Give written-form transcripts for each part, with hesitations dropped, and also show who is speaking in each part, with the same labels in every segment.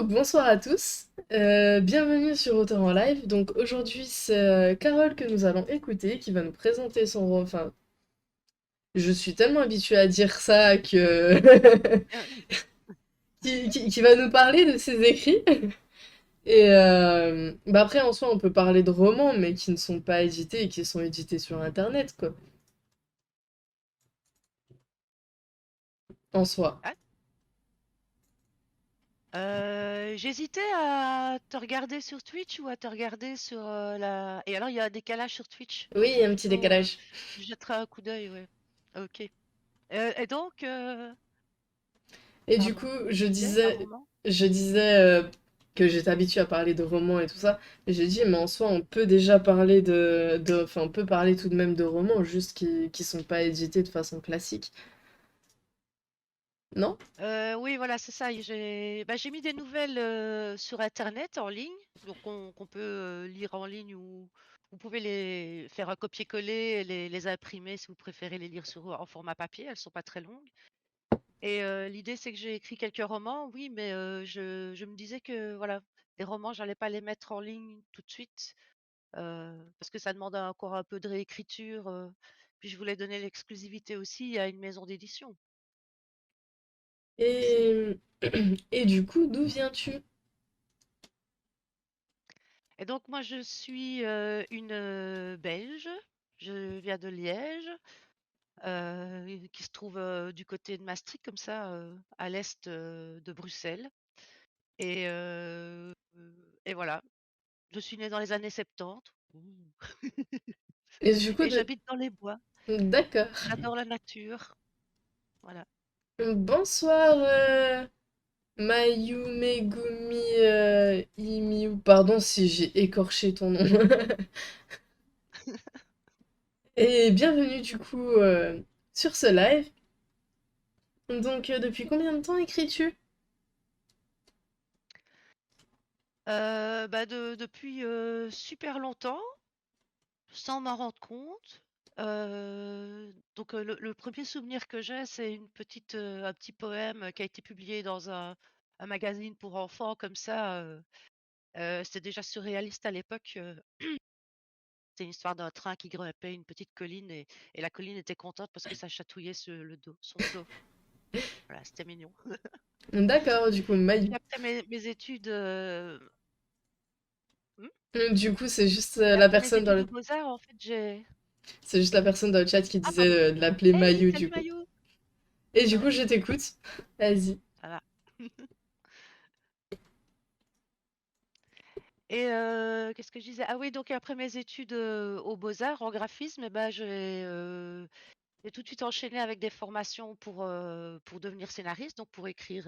Speaker 1: Bonsoir à tous. Bienvenue sur Auteur en live. Donc aujourd'hui, c'est Carole que nous allons écouter qui va nous présenter son roman. Enfin, je suis tellement habituée à dire ça que qui va nous parler de ses écrits. Et bah après, en soi, on peut parler de romans, mais qui ne sont pas édités et qui sont édités sur Internet, quoi. En soi.
Speaker 2: Ah, j'hésitais à te regarder sur Twitch ou à te regarder sur la. Et alors, il y a un décalage sur Twitch,
Speaker 1: Oui,
Speaker 2: donc
Speaker 1: il y
Speaker 2: faut
Speaker 1: a un petit
Speaker 2: plutôt.
Speaker 1: décalage.
Speaker 2: Je jetterai un coup d'œil, ouais. Ok. Et donc,
Speaker 1: Et du coup,
Speaker 2: pardon, tu disais un roman?
Speaker 1: je disais que j'étais habituée à parler de romans et tout ça. Et j'ai dit, mais en soi, on peut déjà parler enfin, on peut parler tout de même de romans, juste qui sont pas édités de façon classique. Non?
Speaker 2: Oui, voilà, c'est ça. J'ai mis des nouvelles sur Internet en ligne, donc qu'on peut lire en ligne ou vous pouvez les faire un copier-coller, et les imprimer si vous préférez les lire en format papier. Elles sont pas très longues. Et l'idée, c'est que j'ai écrit quelques romans, oui, mais je me disais que, voilà, les romans, j'allais pas les mettre en ligne tout de suite, parce que ça demande encore un peu de réécriture, puis je voulais donner l'exclusivité aussi à une maison d'édition, aussi.
Speaker 1: Et, et du coup, d'où viens-tu?
Speaker 2: Et donc moi, je suis, une, Belge. Je viens de Liège, qui se trouve, du côté de Maastricht comme ça, à l'est, de Bruxelles et et voilà. Je suis née dans les années 70. Ouh.
Speaker 1: Et du coup,
Speaker 2: Et j'habite dans les bois.
Speaker 1: d'accord.
Speaker 2: J'adore la nature. Voilà.
Speaker 1: Bonsoir, Mayu Megumi Imiu. Pardon si j'ai écorché ton nom. Et bienvenue du coup sur ce live. Donc depuis combien de temps écris-tu?
Speaker 2: Depuis super longtemps, sans m'en rendre compte. Le premier souvenir que j'ai, c'est un petit poème qui a été publié dans un magazine pour enfants comme ça. C'était déjà surréaliste à l'époque. C'était une histoire d'un train qui grimpait une petite colline et la colline était contente parce que ça chatouillait le dos, son dos. Voilà, c'était mignon.
Speaker 1: D'accord, du coup,
Speaker 2: Et puis
Speaker 1: Mayu.
Speaker 2: après mes études, mmh?
Speaker 1: Du coup, c'est juste
Speaker 2: Et
Speaker 1: la
Speaker 2: après mes
Speaker 1: personne dans
Speaker 2: études
Speaker 1: le...
Speaker 2: aux Beaux-Arts, en fait, j'ai
Speaker 1: C'est juste la personne dans le chat qui
Speaker 2: ah pardon.
Speaker 1: disait de l'appeler
Speaker 2: Hey,
Speaker 1: Mayu, du
Speaker 2: salut
Speaker 1: coup.
Speaker 2: Mayou!
Speaker 1: Et du
Speaker 2: Ouais,
Speaker 1: coup, je t'écoute. Vas-y.
Speaker 2: voilà. Et qu'est-ce que je disais? Ah oui, donc après mes études, aux Beaux-Arts en graphisme, et bah, j'ai tout de suite enchaîné avec des formations pour devenir scénariste, donc pour écrire,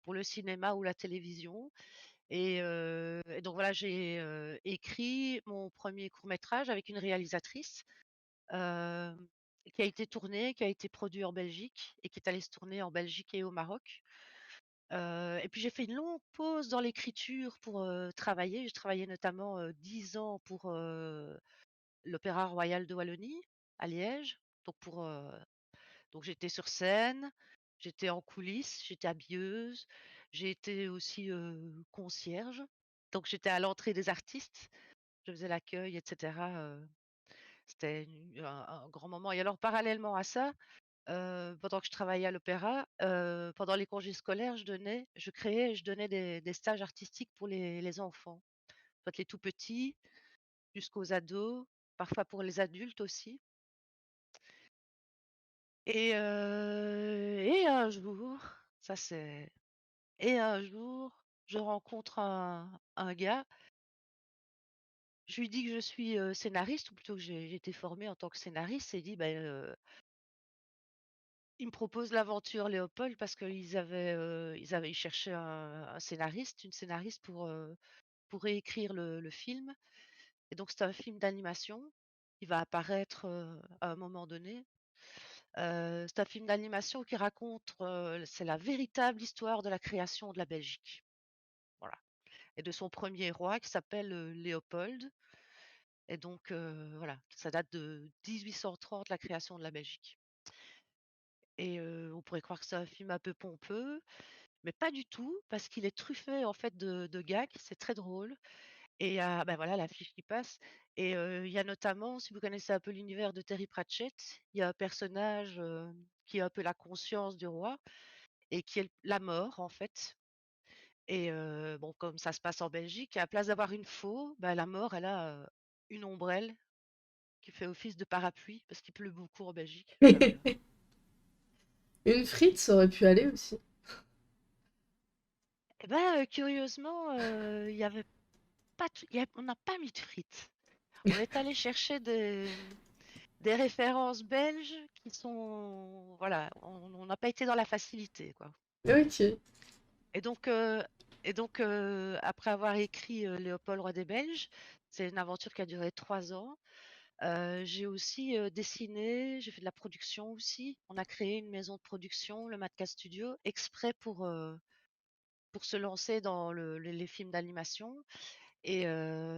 Speaker 2: pour le cinéma ou la télévision. Et donc voilà, j'ai, écrit mon premier court-métrage avec une réalisatrice, hem, qui a été tourné, qui a été produit en Belgique et qui est allé se tourner en Belgique et au Maroc. Et puis j'ai fait une longue pause dans l'écriture pour, travailler. J'ai travaillé notamment, 10 ans pour, l'Opéra Royal de Wallonie, à Liège. Donc donc j'étais sur scène, j'étais en coulisses, j'étais habilleuse, j'ai été aussi, concierge. Donc j'étais à l'entrée des artistes, je faisais l'accueil et cetera. C'était un grand moment et alors parallèlement à ça, pendant que je travaillais à l'opéra, pendant les congés scolaires, je créais et je donnais des stages artistiques pour les enfants, soit les tout petits jusqu'aux ados, parfois pour les adultes aussi. Et un jour, ça c'est et un jour, je rencontre un gars, je lui dis que je suis, scénariste ou plutôt que j'ai été formée en tant que scénariste et il dit: il me propose l'aventure Léopold parce ils cherchaient un scénariste, une scénariste pour réécrire le film et donc c'est un film d'animation qui va apparaître, à un moment donné. C'est un film d'animation qui raconte, c'est la véritable histoire de la création de la Belgique. Voilà et de son premier roi qui s'appelle, Léopold et donc voilà, ça date de 1830, la création de la Belgique et on pourrait croire que c'est un film un peu pompeux. mais pas du tout, parce qu'il est truffé en fait de gags, c'est très drôle. Et bah, voilà, la fiche qui passe. Et il y a notamment, si vous connaissez un peu l'univers de Terry Pratchett, il y a un personnage, qui est un peu la conscience du roi et qui est la mort, en fait. Et bon, comme ça se passe en Belgique, à la place d'avoir une faux, bah, la mort, elle a, une ombrelle qui fait office de parapluie parce qu'il pleut beaucoup en Belgique. Voilà.
Speaker 1: Une frite, ça aurait pu aller aussi.
Speaker 2: Et ben, curieusement, il y avait pas de on n'a pas mis de frites. On est allé chercher des références belges qui sont, voilà, on n'a pas été dans la facilité, quoi.
Speaker 1: Ok.
Speaker 2: Et donc, après avoir écrit Léopold, roi des Belges, c'est une aventure qui a duré 3 ans. J'ai aussi dessiné, j'ai fait de la production aussi. On a créé une maison de production, le Matka Studio, exprès pour se lancer dans les films d'animation. Et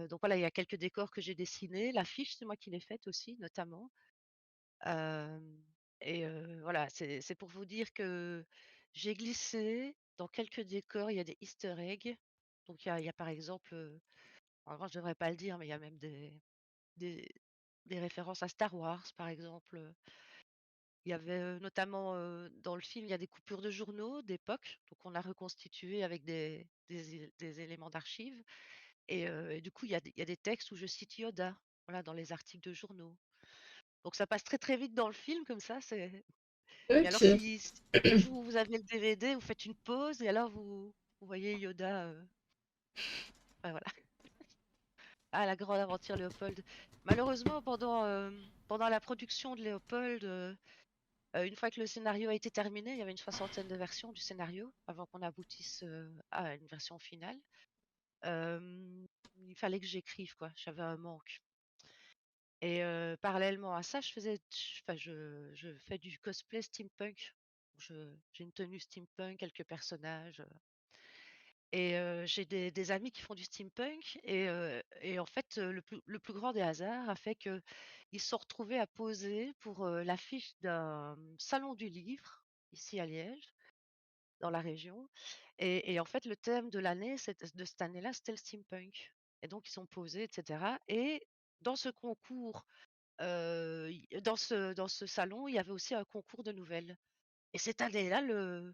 Speaker 2: donc voilà, il y a quelques décors que j'ai dessinés. L'affiche, c'est moi qui l'ai faite aussi, notamment. Hem et voilà, c'est pour vous dire que j'ai glissé dans quelques décors, il y a des easter eggs. Donc il y a par exemple, alors je devrais pas le dire, mais il y a même des des références à Star Wars, par exemple. Il y avait, notamment, dans le film, il y a des coupures de journaux d'époque, donc on a reconstitué avec des éléments d'archives. Et du coup, il y a des textes où je cite Yoda, voilà, dans les articles de journaux. Donc ça passe très, très vite dans le film comme ça, c'est. Et alors
Speaker 1: Ok.
Speaker 2: si le jour où vous avez le DVD, vous faites une pause et alors vous voyez Yoda, enfin voilà. Ah, la grande aventure Léopold. Malheureusement, pendant la production de Léopold, une fois que le scénario a été terminé, il y avait une soixantaine de versions du scénario avant qu'on aboutisse, à une version finale. Il fallait que j'écrive quoi, j'avais un manque. Et parallèlement à ça, je fais du cosplay steampunk. J'ai une tenue steampunk, quelques personnages. Et j'ai des amis qui font du steampunk. Et en fait, le plus grand des hasards a fait qu'ils se sont retrouvés à poser pour l'affiche d'un salon du livre, ici à Liège, dans la région. Et en fait, le thème de l'année, de cette année-là, c'était le steampunk. Et donc, ils sont posés, etc. Et dans ce concours, dans ce salon, il y avait aussi un concours de nouvelles. Et cette année-là, le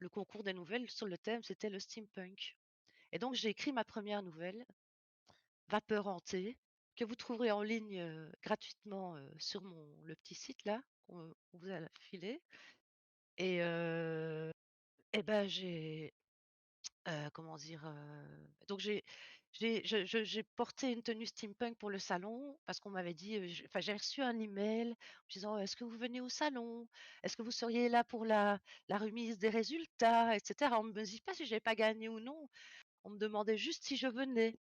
Speaker 2: concours des nouvelles sur le thème, c'était le steampunk. Et donc, j'ai écrit ma première nouvelle, Vapeur hantée, que vous trouverez en ligne gratuitement sur le petit site là, qu'on vous a filé. Et, et ben, comment dire, donc j'ai porté une tenue steampunk pour le salon parce qu'on m'avait dit, enfin, j'ai reçu un email en disant: «Est-ce que vous venez au salon? Est-ce que vous seriez là pour la remise des résultats?» et cetera. On me dit pas si j'avais pas gagné ou non, on me demandait juste si je venais.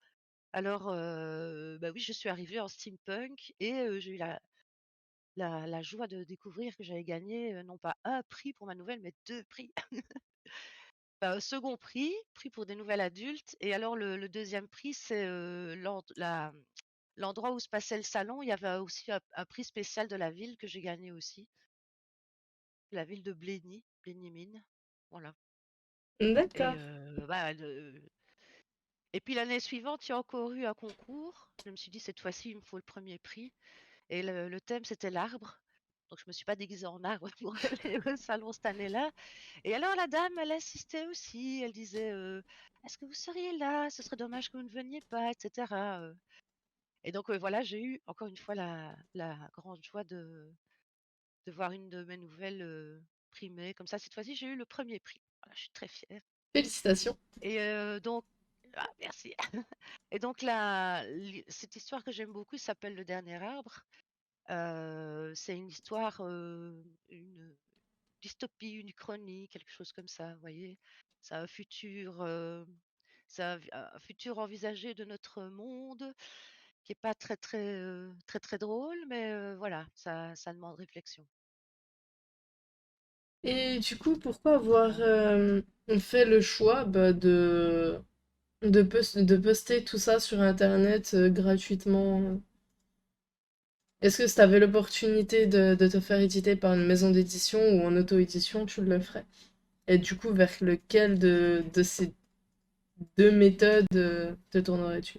Speaker 2: Alors, bah, oui, je suis arrivée en steampunk et j'ai eu la joie de découvrir que j'avais gagné, non pas un prix pour ma nouvelle, mais 2 prix. Bah, 2 prix, prix pour des nouvelles adultes. Et alors le 2e prix, c'est, l'endroit où se passait le salon. Il y avait aussi un prix spécial de la ville que j'ai gagné aussi, la ville de Blény, Blény-Mine, voilà. Et
Speaker 1: D'accord.
Speaker 2: bah, et puis l'année suivante, il y a encore eu un concours. Je me suis dit: «Cette fois-ci, il me faut le 1er prix». Et le thème, c'était l'arbre. Donc je me suis pas déguisée en arbre pour aller au salon cette année-là. Et alors la dame, elle insistait aussi. Elle disait, «Est-ce que vous seriez là? Ce serait dommage que vous ne veniez pas», et cetera. Et donc voilà, j'ai eu encore une fois la grande joie de voir une de mes nouvelles, primée comme ça. Cette fois-ci, j'ai eu le 1er prix. Voilà, je suis très fière.
Speaker 1: Félicitations.
Speaker 2: Et donc ah merci. Et donc cette histoire que j'aime beaucoup s'appelle Le dernier arbre. C'est une histoire, une dystopie, une uchronie, quelque chose comme ça, vous voyez? C'est un futur, un futur envisagé de notre monde qui est pas très, très, très, très drôle, mais voilà, ça demande réflexion.
Speaker 1: Et du coup, pourquoi avoir fait le choix bah, de poster tout ça sur Internet gratuitement? Est-ce que si t'avais l'opportunité de te faire éditer par une maison d'édition ou en auto-édition, tu le ferais? Et du coup, vers lequel de ces deux méthodes te tournerais-tu?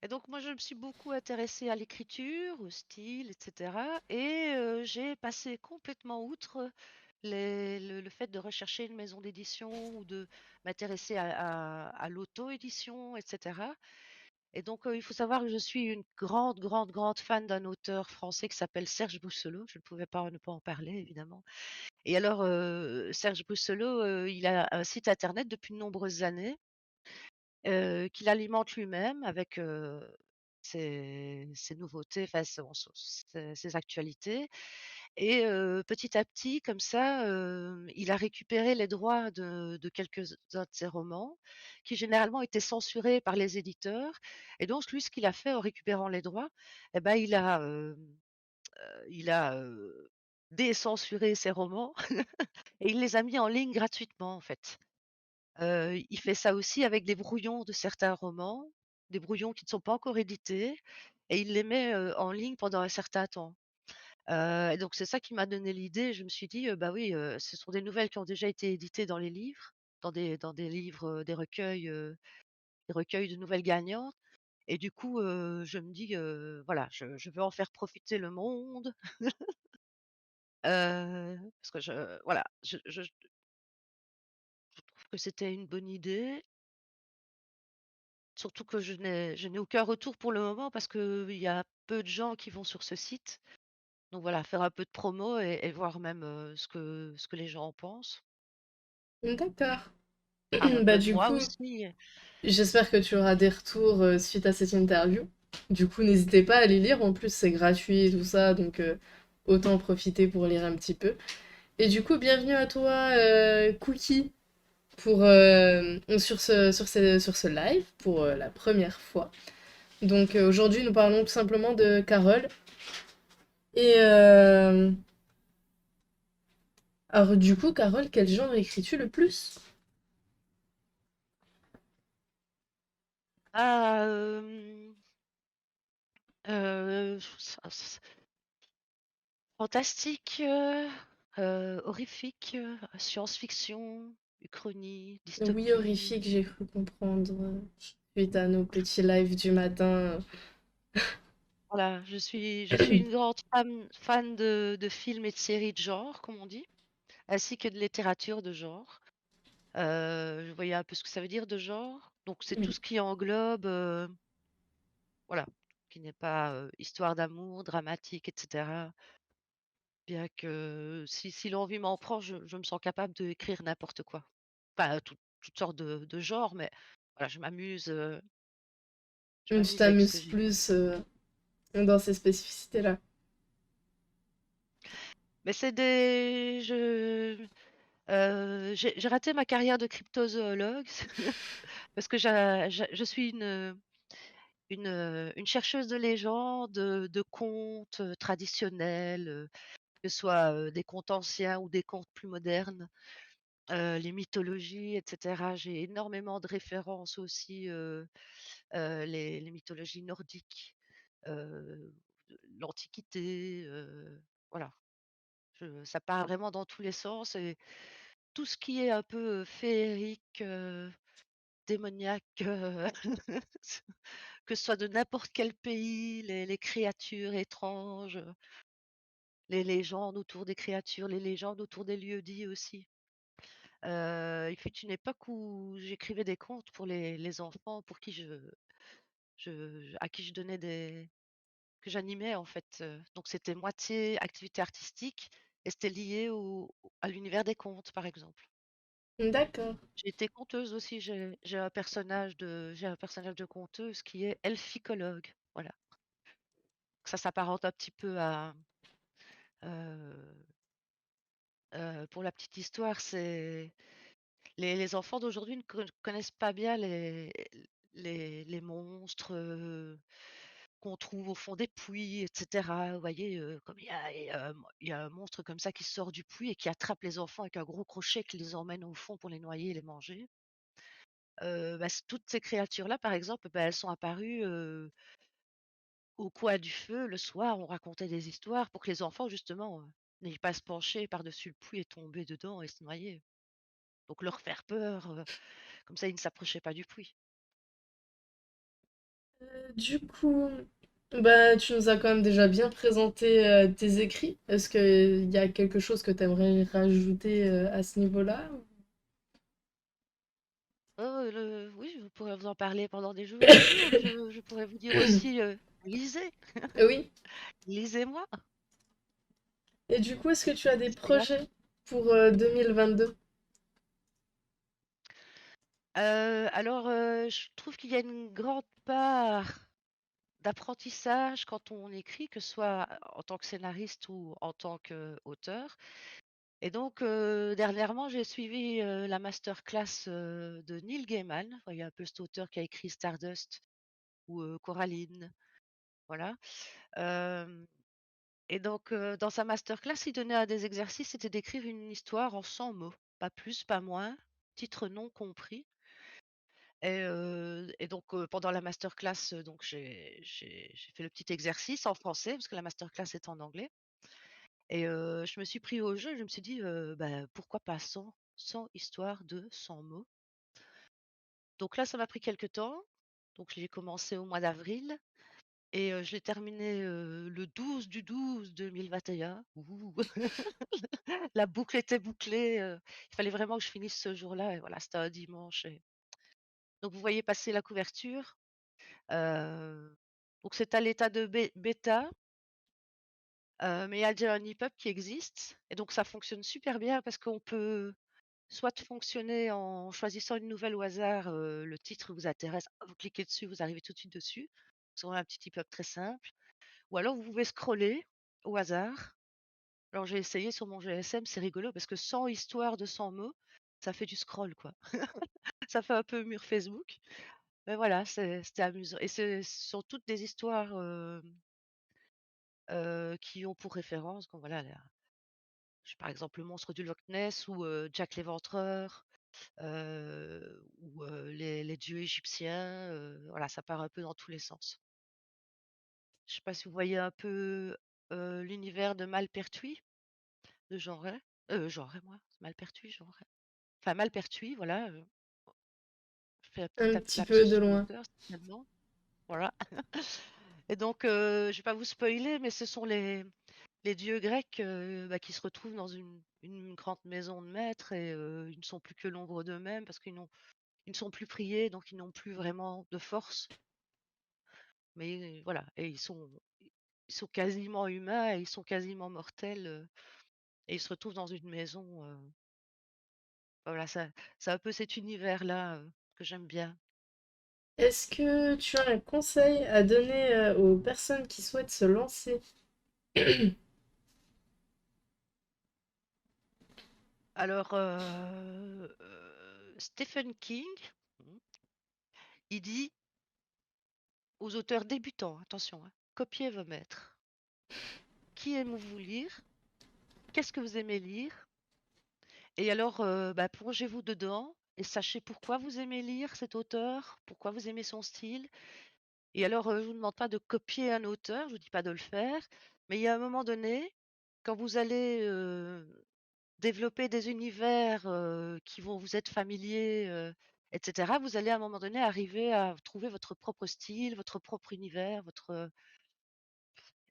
Speaker 2: Et donc moi, je me suis beaucoup intéressée à l'écriture, au style, etc. Et j'ai passé complètement outre le fait de rechercher une maison d'édition ou de m'intéresser à l'auto-édition, etc. Et donc, il faut savoir que je suis une grande, grande, grande fan d'un auteur français qui s'appelle Serge Bousselot. Je ne pouvais pas ne pas en parler, évidemment. Et alors, Serge Bousselot, il a un site internet depuis de nombreuses années, qu'il alimente lui-même avec, ses nouveautés, enfin ses actualités. Et petit à petit, comme ça, il a récupéré les droits de quelques-uns de ses romans, qui généralement étaient censurés par les éditeurs. Et donc lui, ce qu'il a fait en récupérant les droits, et ben, il a décensuré ses romans et il les a mis en ligne gratuitement, en fait. Il fait ça aussi avec des brouillons de certains romans, des brouillons qui ne sont pas encore édités, et il les met, en ligne pendant un certain temps. Et donc c'est ça qui m'a donné l'idée. Je me suis dit: «Bah oui, ce sont des nouvelles qui ont déjà été éditées dans les livres, dans des livres, des recueils de nouvelles gagnantes». Et du coup, je me dis: «Voilà, je veux en faire profiter le monde». Parce que voilà, je trouve que c'était une bonne idée, surtout que je n'ai aucun retour pour le moment parce qu'il y a peu de gens qui vont sur ce site. Donc voilà, faire un peu de promo et voir même, ce que les gens en pensent.
Speaker 1: D'accord.
Speaker 2: Un
Speaker 1: Bah
Speaker 2: peu de
Speaker 1: du
Speaker 2: moi
Speaker 1: coup,
Speaker 2: aussi.
Speaker 1: j'espère que tu auras des retours suite à cette interview. Du coup, n'hésitez pas à les lire. En plus, c'est gratuit et tout ça, donc autant en profiter pour lire un petit peu. Et du coup, bienvenue à toi, Cookie, pour, sur ce live pour la première fois. Donc aujourd'hui, nous parlons tout simplement de Carole. Et alors du coup, Carole, quel genre écris-tu le plus?
Speaker 2: Ah, ça fantastique, horrifique, science-fiction, uchronie,
Speaker 1: Oui,
Speaker 2: dystopie.
Speaker 1: horrifique, j'ai cru comprendre suite à nos petits lives du matin.
Speaker 2: Voilà, je suis une grande fan de films et de séries de genre, comme on dit, ainsi que de littérature de genre. Je voyais un peu ce que ça veut dire de genre. Donc c'est tout
Speaker 1: Oui.
Speaker 2: ce qui englobe, voilà, qui n'est pas, histoire d'amour, dramatique, et cetera. Bien que si l'envie m'en prend, je me sens capable d'écrire n'importe quoi. Enfin, toutes sortes de genres, mais voilà, je
Speaker 1: Tu
Speaker 2: m'amuse avec ce que
Speaker 1: t'amuses
Speaker 2: j'écris.
Speaker 1: plus dans ces spécificités-là.
Speaker 2: Mais c'est des j'ai raté ma carrière de cryptozoologue parce que je suis une chercheuse de légendes, de contes, traditionnels, que ce soit, des contes anciens ou des contes plus modernes. Les mythologies, et cetera. J'ai énormément de références aussi, les mythologies nordiques, de l'Antiquité, voilà. Ça part vraiment dans tous les sens, et tout ce qui est un peu, féerique, démoniaque, que ce soit de n'importe quel pays, les créatures étranges, les légendes autour des créatures, les légendes autour des lieux-dits aussi. Il fut une époque où j'écrivais des contes pour les enfants pour qui à qui je donnais que j'animais, en fait, donc c'était moitié activité artistique et c'était lié à l'univers des contes, par exemple.
Speaker 1: D'accord.
Speaker 2: J'ai été conteuse aussi, j'ai un personnage de conteuse qui est elficologue, voilà. Ça s'apparente un petit peu à, heu pour la petite histoire, c'est les enfants d'aujourd'hui ne connaissent pas bien les monstres, qu'on trouve au fond des puits, et cetera. Vous voyez, comme il y a un monstre comme ça qui sort du puits et qui attrape les enfants avec un gros crochet, qui les emmène au fond pour les noyer et les manger. Bah, toutes ces créatures-là, par exemple, bah, elles sont apparues, au coin du feu le soir. On racontait des histoires pour que les enfants, justement, N'aille pas se pencher par-dessus le puits et tomber dedans et se noyer. Donc leur faire peur, comme ça ils ne s'approchaient pas du puits.
Speaker 1: Du coup, bah, tu nous as quand même déjà bien présenté tes écrits. Est-ce qu'il y a quelque chose que tu aimerais rajouter à ce niveau-là?
Speaker 2: Oui, je pourrais vous en parler pendant des jours et des jours. Je pourrais vous dire aussi, lisez,
Speaker 1: Oui.
Speaker 2: lisez-moi,
Speaker 1: Et du coup, est-ce que tu as des
Speaker 2: c'est gratuit.
Speaker 1: projets pour 2022?
Speaker 2: Je trouve qu'il y a une grande part d'apprentissage quand on écrit, que ce soit en tant que scénariste ou en tant qu'auteur. Et donc, dernièrement, j'ai suivi la masterclass de Neil Gaiman. Il y a un peu cet auteur qui a écrit Stardust ou Coraline. Voilà. Euh, et donc, dans sa masterclass, il donnait un des exercices, c'était d'écrire une histoire en 100 mots. Pas plus, pas moins, titre non compris. Et donc, pendant la masterclass, donc j'ai fait le petit exercice en français parce que la masterclass est en anglais. Et je me suis pris au jeu, je me suis dit, bah, pourquoi pas 100 histoires de 100 mots? Donc là, ça m'a pris quelque temps. Donc j'ai commencé au mois d'avril et je l'ai terminé, le 12/12/2021. Ouh! La boucle était bouclée, il fallait vraiment que je finisse ce jour-là et voilà, c'était un dimanche et donc vous voyez passer la couverture. Heu, donc c'est à l'état de bêta, mais il y a déjà un EPUB qui existe et donc ça fonctionne super bien parce qu'on peut soit fonctionner en choisissant une nouvelle au hasard, le titre vous intéresse, vous cliquez dessus, vous arrivez tout de suite dessus. C'est vraiment un petit EPUB très simple. Ou alors vous pouvez scroller au hasard. Alors j'ai essayé sur mon GSM, c'est rigolo parce que 100 histoires de 100 mots, ça fait du scroll quoi. Ça fait un peu mur Facebook. Mais voilà, c'était amusant et ce sont toutes des histoires, qui ont pour référence quand voilà la par exemple, le monstre du Loch Ness ou Jack l'Éventreur, ou les dieux égyptiens, voilà, ça part un peu dans tous les sens. Je sais pas si vous voyez un peu, l'univers de Malpertuis, de Jeanret? Jeanret moi? Malpertuis, Jeanret? Enfin Malpertuis, voilà, je fais un petit
Speaker 1: Un petit
Speaker 2: lapsus
Speaker 1: peu de
Speaker 2: sur
Speaker 1: loin.
Speaker 2: l'auteur certainement, voilà. Et donc, je vais pas vous spoiler, mais ce sont les dieux grecs, bah, qui se retrouvent dans une grande maison de maître et ils ne sont plus que l'ombre d'eux-mêmes parce ils ne sont plus priés, donc ils n'ont plus vraiment de force. Mais voilà, et ils sont quasiment humains et ils sont quasiment mortels, et ils se retrouvent dans une maison, voilà, ça c'est un peu cet univers-là, que j'aime bien.
Speaker 1: Est-ce que tu as un conseil à donner aux personnes qui souhaitent se lancer?
Speaker 2: Alors, Stephen King, mmh, il dit aux auteurs débutants, attention, hein: «Copiez vos maîtres. Qui aimez-vous lire? Qu'est-ce que vous aimez lire? Et alors, bah, plongez-vous dedans et sachez pourquoi vous aimez lire cet auteur, pourquoi vous aimez son style. Et alors, je vous demande pas de copier un auteur, je vous dis pas de le faire, mais il y a un moment donné, quand vous allez, développer des univers, qui vont vous être familiers, et cetera, vous allez à un moment donné arriver à trouver votre propre style, votre propre univers,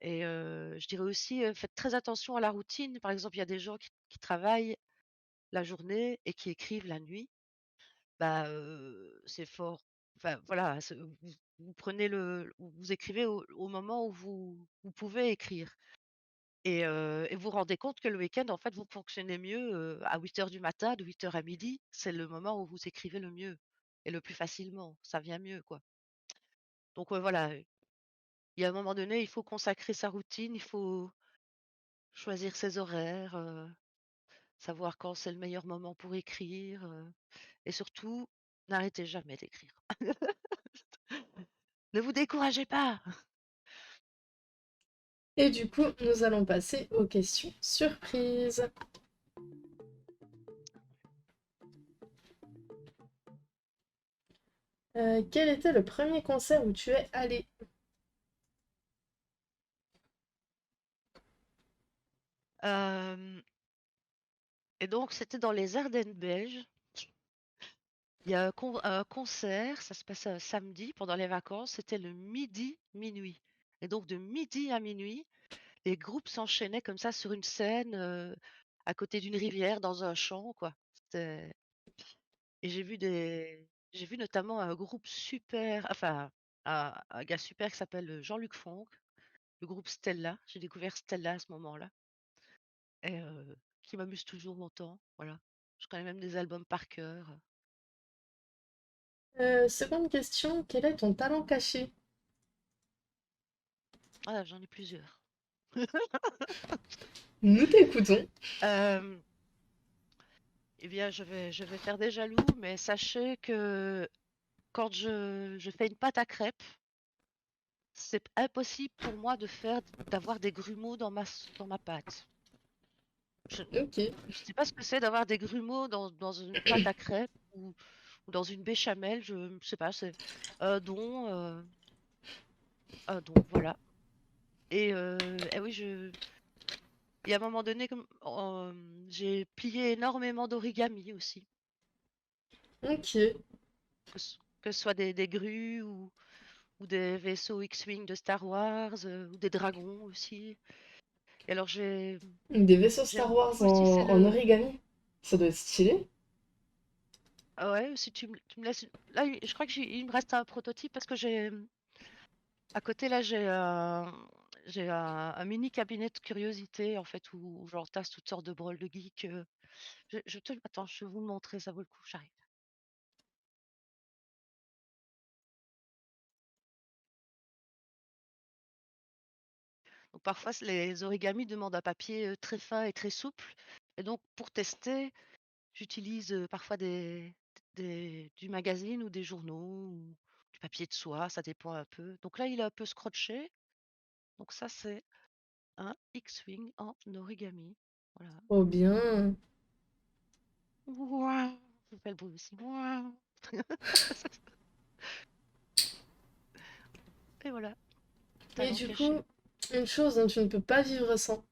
Speaker 2: et je dirais aussi, faites très attention à la routine. Par exemple, il y a des gens qui travaillent la journée et qui écrivent la nuit. Bah, c'est fort enfin voilà, vous prenez vous écrivez au moment où vous pouvez écrire et vous vous rendez compte que le week-end, en fait, vous fonctionnez mieux, à 8 heures du matin, de 8 heures à midi. C'est le moment où vous écrivez le mieux et le plus facilement. Ça vient mieux, quoi. Donc, voilà, il y a un moment donné, il faut consacrer sa routine, il faut choisir ses horaires, savoir quand c'est le meilleur moment pour écrire, et surtout, n'arrêtez jamais d'écrire. Ne vous découragez pas!
Speaker 1: Et du coup, nous allons passer aux questions surprises. Quel était le premier concert où tu es allé?
Speaker 2: donc c'était dans les Ardennes belges. Il y a un concert, ça se passe samedi pendant les vacances, c'était le midi, minuit. Et donc de midi à minuit, les groupes s'enchaînaient comme ça sur une scène à côté d'une rivière, dans un champ, quoi. Et j'ai vu notamment un groupe super, enfin un gars super qui s'appelle Jean-Luc Fonck, le groupe Stella. J'ai découvert Stella à ce moment-là et qui m'amuse toujours autant. Voilà. Je connais même des albums par cœur.
Speaker 1: Seconde question, quel est ton talent caché?
Speaker 2: Ah, j'en ai plusieurs.
Speaker 1: Nous t'écoutons.
Speaker 2: Euh, eh bien, je vais faire des jaloux, mais sachez que quand je fais une pâte à crêpes, c'est impossible pour moi d'avoir des grumeaux dans ma pâte. Je
Speaker 1: Ok.
Speaker 2: ne sais pas ce que c'est d'avoir des grumeaux dans une pâte à crêpes ou dans une béchamel. Je ne sais pas, c'est un don, voilà. Et oui, il y a un moment donné, j'ai plié énormément d'origami aussi,
Speaker 1: Ok.
Speaker 2: que ce soit des grues ou des vaisseaux X-Wing de Star Wars ou des dragons aussi. Et alors
Speaker 1: Des vaisseaux
Speaker 2: j'ai
Speaker 1: Star
Speaker 2: un
Speaker 1: Wars
Speaker 2: truc aussi, c'est
Speaker 1: en
Speaker 2: le.
Speaker 1: origami. Ça doit être stylé.
Speaker 2: Ah ouais, si tu me laisses. Là, je crois il me reste un prototype parce que à côté là, j'ai un mini cabinet de curiosité en fait où j'entasse toutes sortes de brôles de geeks. Attends, je vais vous le montrer, ça vaut le coup, j'arrive. Donc parfois, les origamis demandent un papier très fin et très souple. Et donc pour tester, j'utilise parfois du magazine ou des journaux ou du papier de soie, ça dépend un peu. Donc là, il est un peu scrotché. Donc ça, c'est un X-Wing en origami. Voilà.
Speaker 1: Oh bien.
Speaker 2: Ouah, je fais le bruit aussi. Ouah. Et voilà,
Speaker 1: Et
Speaker 2: talent
Speaker 1: du
Speaker 2: caché.
Speaker 1: coup, une chose dont tu ne peux pas vivre sans.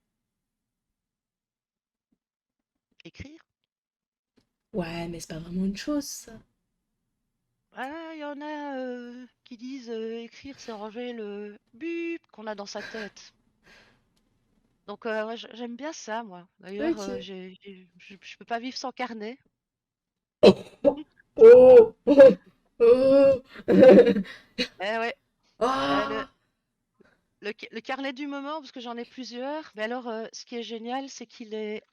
Speaker 2: Écrire.
Speaker 1: Ouais, mais c'est pas vraiment une chose, ça.
Speaker 2: Ah, il y en a qui disent écrire, c'est ranger le bip qu'on a dans sa tête. Donc ouais, j'aime bien ça, moi. D'ailleurs,
Speaker 1: Ok.
Speaker 2: je peux pas vivre sans carnet.
Speaker 1: Oh! Oh!
Speaker 2: Eh ouais, euh,
Speaker 1: Ah!
Speaker 2: le carnet du moment, parce que j'en ai plusieurs. Mais alors, ce qui est génial, c'est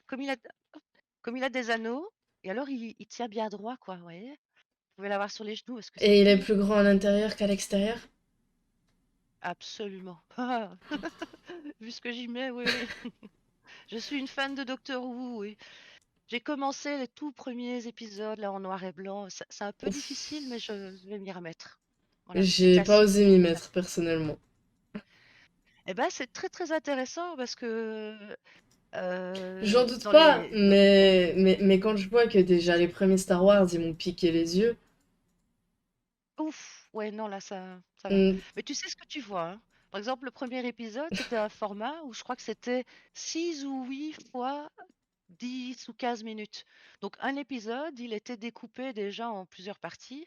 Speaker 2: comme il a des anneaux, et alors il tient bien droit, quoi, vous voyez? Vous pouvez l'avoir sur les genoux parce que c'est
Speaker 1: Et il est
Speaker 2: hyper
Speaker 1: plus grand à l'intérieur qu'à l'extérieur?
Speaker 2: absolument. Vu ce que j'y mets, oui, oui. Je suis une fan de Doctor Who, oui. J'ai commencé les tout premiers épisodes là en noir et blanc. C'est un peu difficile, mais je vais m'y remettre. Voilà, les
Speaker 1: J'ai pas
Speaker 2: classiques,
Speaker 1: osé
Speaker 2: c'est
Speaker 1: m'y
Speaker 2: comme ça.
Speaker 1: mettre personnellement.
Speaker 2: Eh ben, c'est très très intéressant parce que
Speaker 1: J'en doute
Speaker 2: dans
Speaker 1: pas,
Speaker 2: les dans-
Speaker 1: mais quand je vois que déjà les premiers Star Wars, ils m'ont piqué les yeux.
Speaker 2: ouf, ouais, non, là ça va.
Speaker 1: Hmm.
Speaker 2: Mais tu sais ce que tu vois, hein. Par exemple, le premier épisode, c'était un format où je crois que c'était 6 ou 8 fois 10 ou 15 minutes. Donc un épisode, il était découpé déjà en plusieurs parties.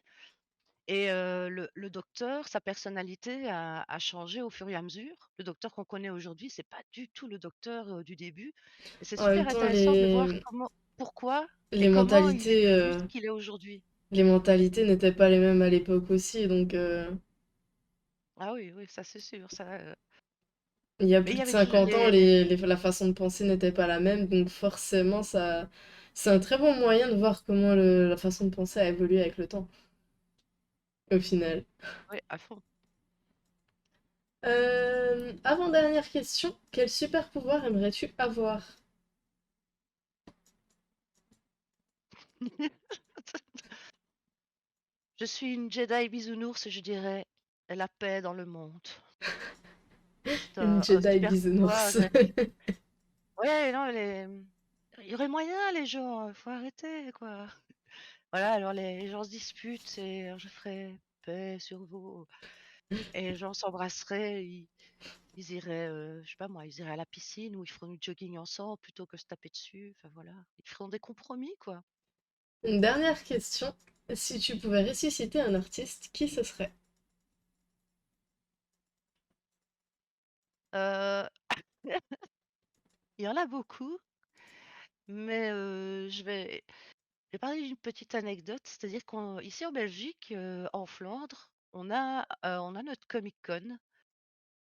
Speaker 2: Et le docteur, sa personnalité a changé au fur et à mesure. Le docteur qu'on connaît aujourd'hui, c'est pas du tout le docteur du début. Et c'est
Speaker 1: En même
Speaker 2: super
Speaker 1: temps,
Speaker 2: intéressant de voir pourquoi et
Speaker 1: les
Speaker 2: comment il est
Speaker 1: mentalités,
Speaker 2: devenu ce qu'il est aujourd'hui.
Speaker 1: les mentalités n'étaient pas les mêmes à l'époque aussi, donc
Speaker 2: Ah oui, oui, ça c'est sûr. Ça,
Speaker 1: il y a
Speaker 2: mais il
Speaker 1: plus
Speaker 2: y
Speaker 1: de
Speaker 2: avait toujours
Speaker 1: 50 ans, la façon de penser n'était pas la même, donc forcément, c'est un très bon moyen de voir comment la façon de penser a évolué avec le temps, au final.
Speaker 2: ouais, à fond.
Speaker 1: Avant-dernière question, quel super pouvoir aimerais-tu avoir?
Speaker 2: Je suis une Jedi bisounours et je dirais la paix dans le monde. C'est
Speaker 1: Une
Speaker 2: un
Speaker 1: Jedi
Speaker 2: super pouvoir.
Speaker 1: bisounours.
Speaker 2: Ouais, non, il y aurait moyen, les gens. Faut arrêter, quoi. Voilà, alors les gens se disputent et je ferai paix sur vous. et les gens s'embrasseraient, ils iraient, je sais pas moi, ils iraient à la piscine ou ils feront du jogging ensemble plutôt que se taper dessus. Enfin voilà, ils feront des compromis, quoi.
Speaker 1: Une dernière question. Si tu pouvais ressusciter un artiste, qui ce serait?
Speaker 2: Heu, il y en a beaucoup, mais je vais parler d'une petite anecdote, c'est-à-dire qu'ici en Belgique, en Flandre, on a notre Comic Con,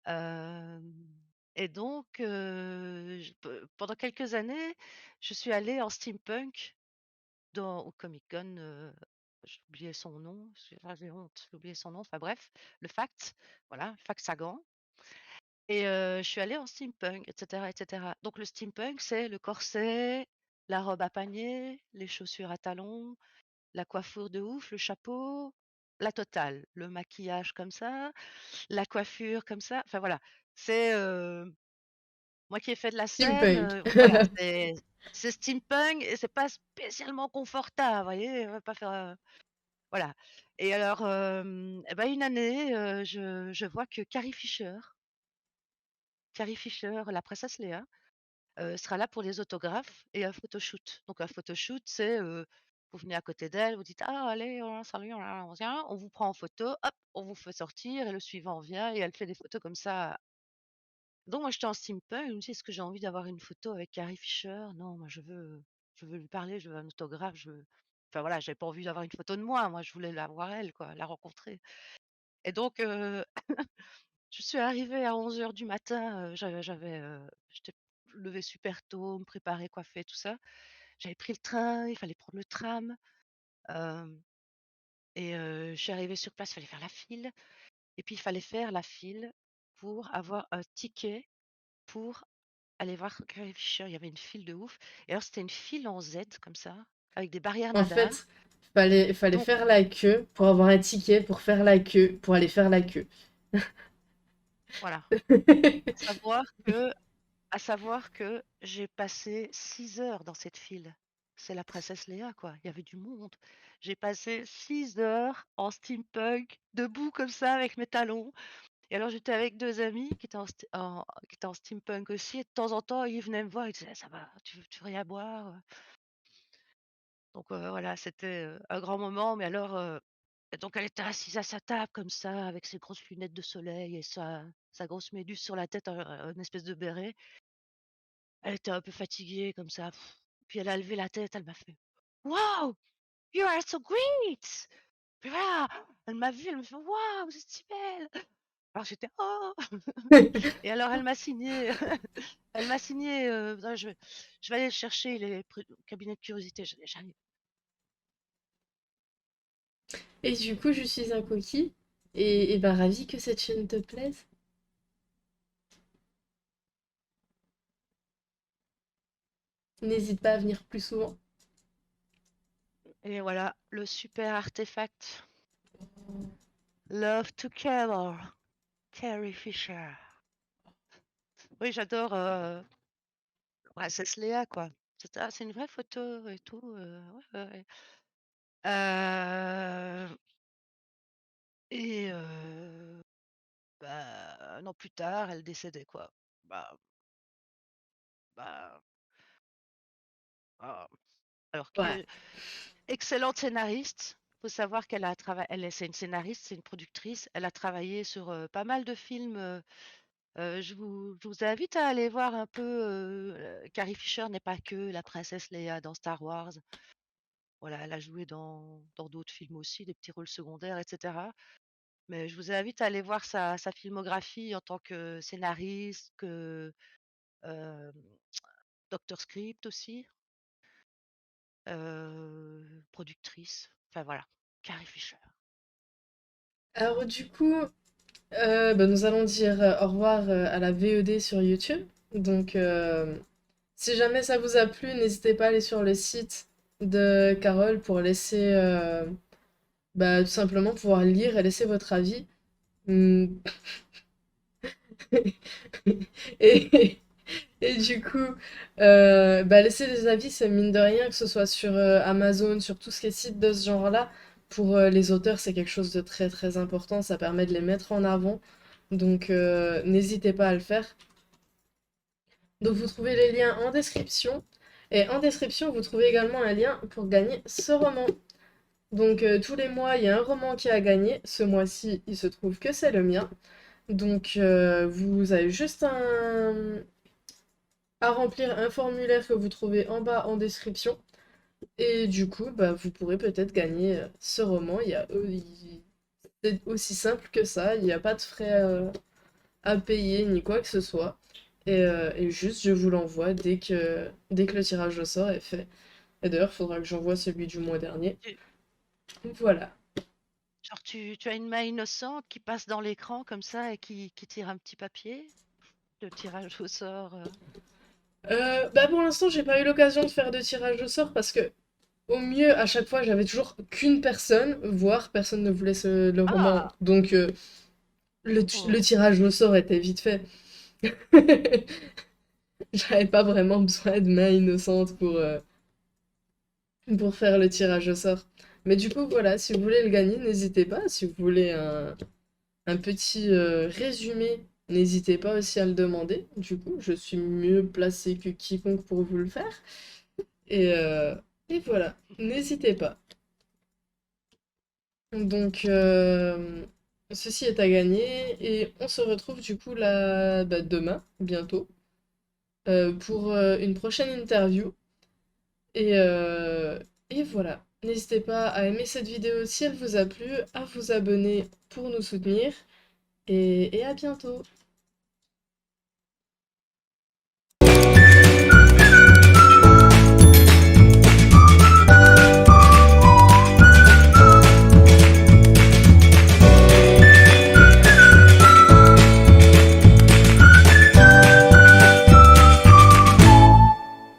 Speaker 2: hem et donc je pe pendant quelques années, je suis allée en steampunk au Comic Con, j'ai oublié son nom, j'ai honte, j'ai oublié son nom, enfin bref, le FACT, voilà, FACT Sagan et je suis allée en steampunk et cetera et cetera. Donc le steampunk, c'est le corset, la robe à panier, les chaussures à talons, la coiffure de ouf, le chapeau, la totale, le maquillage comme ça, la coiffure comme ça, enfin voilà. C'est, moi qui ai fait de la scène,
Speaker 1: Steampunk.
Speaker 2: voilà, c'est steampunk et c'est pas spécialement confortable, vous voyez? On va pas faire, voilà et alors, et bah, une année, je vois que Carrie Fisher, la princesse Léa, sera là pour les autographes et un photoshoot. Donc un photoshoot, c'est, vous venez à côté d'elle, vous dites: «Ah allez, salut, on vient», on vous prend en photo, hop, on vous fait sortir et le suivant vient et elle fait des photos comme ça. Donc moi j'étais en steampunk, je me dis: «Est-ce que j'ai envie d'avoir une photo avec Carrie Fisher? Non, moi je veux lui parler, je veux un autographe, je veux» enfin voilà, j'avais pas envie d'avoir une photo de moi je voulais la voir elle quoi, la rencontrer et donc je suis arrivée à 11 heures du matin, j'étais levée super tôt, me préparer, coiffer, tout ça. J'avais pris le train, il fallait prendre le tram, hem et je suis arrivée sur place, il fallait faire la file et puis il fallait faire la file pour avoir un ticket pour aller voir Carrie Fisher. Il y avait une file de ouf et alors c'était une file en Z comme ça, avec des barrières
Speaker 1: En fait,
Speaker 2: nadar.
Speaker 1: fallait
Speaker 2: Donc
Speaker 1: faire la queue pour avoir un ticket pour faire la queue, pour aller faire la queue.
Speaker 2: voilà, à savoir que À savoir que j'ai passé 6 heures dans cette file. C'est la princesse Léa, quoi. Il y avait du monde. J'ai passé 6 heures en steampunk, debout comme ça, avec mes talons. Et alors, j'étais avec 2 amis qui étaient en steampunk aussi. Et de temps en temps, ils venaient me voir. Ils disaient: «Ça va, tu veux rien boire?» Donc, voilà, c'était un grand moment. Mais alors, et donc, elle était assise à sa table comme ça, avec ses grosses lunettes de soleil et sa grosse méduse sur la tête, une espèce de béret. Elle était un peu fatiguée comme ça. Puis elle a levé la tête, elle m'a fait: «Wow, you are so great!» Puis voilà, elle m'a vue, elle me fait: «Waouh, vous êtes si belle!» Alors j'étais: «Oh!» et alors elle m'a signé elle m'a signé, attends, je vais aller le chercher, il est près au cabinet de curiosité, j'arrive.
Speaker 1: Et du coup, je suis un coquille. Et ben, ravi que cette chaîne te plaise. N'hésite pas à venir plus souvent.
Speaker 2: Et voilà, le super artefact. Love to Carol, Carrie Fisher. Oui, j'adore, Princesse Léa, quoi. C'est une vraie photo et tout, ouais, ouais, ouais. Heu et bah, 1 an plus tard, elle décédait, quoi. Bah bah, ah, alors
Speaker 1: Ouais.
Speaker 2: que excellente scénariste. Faut savoir qu'elle a travaillé, c'est une scénariste, c'est une productrice. Elle a travaillé sur, pas mal de films, je vous invite à aller voir un peu, Carrie Fisher n'est pas que la princesse Leia dans Star Wars. Voilà, elle a joué dans d'autres films aussi, des petits rôles secondaires et cetera. Mais je vous invite à aller voir sa filmographie en tant que scénariste, que, hem, docteur script aussi, productrice, enfin voilà, Carrie Fisher.
Speaker 1: Alors du coup, bah, nous allons dire au revoir à la VOD sur YouTube. Donc, si jamais ça vous a plu, n'hésitez pas à aller sur le site de Carole pour laisser, bah, tout simplement pouvoir lire et laisser votre avis. Hmm. Et, et du coup, bah, laisser des avis, c'est mine de rien, que ce soit sur Amazon, sur tout ce qui est site de ce genre-là. Pour les auteurs, c'est quelque chose de très très important, ça permet de les mettre en avant. Donc n'hésitez pas à le faire. Donc vous trouvez les liens en description. Et en description, vous trouvez également un lien pour gagner ce roman. Donc tous les mois, il y a un roman qui a gagné. Ce mois-ci, il se trouve que c'est le mien. Donc vous avez juste à remplir un formulaire que vous trouvez en bas en description. Et du coup, bah, vous pourrez peut-être gagner ce roman. C'est aussi simple que ça. Il n'y a pas de frais à payer ni quoi que ce soit. Et juste, je vous l'envoie dès que le tirage au sort est fait. Et d'ailleurs, il faudra que j'envoie celui du mois dernier.
Speaker 2: Tu
Speaker 1: Voilà.
Speaker 2: genre tu as une main innocente qui passe dans l'écran comme ça et qui tire un petit papier? Le tirage au sort,
Speaker 1: Bah pour l'instant, j'ai pas eu l'occasion de faire de tirage au sort parce que au mieux, à chaque fois, j'avais toujours qu'une personne, voire personne ne voulait le roman.
Speaker 2: Ah!
Speaker 1: Donc le
Speaker 2: Oh!
Speaker 1: tirage au sort était vite fait. J'avais pas vraiment besoin de main innocente pour faire le tirage au sort. Mais du coup, voilà, si vous voulez le gagner, n'hésitez pas. Si vous voulez un petit résumé, n'hésitez pas aussi à le demander. Du coup, je suis mieux placée que quiconque pour vous le faire. Et, euh, et voilà, n'hésitez pas. Donc, ceci est à gagner et on se retrouve du coup là, bah, demain, bientôt, pour une prochaine interview. Et, euh, et voilà, n'hésitez pas à aimer cette vidéo si elle vous a plu, à vous abonner pour nous soutenir et à bientôt.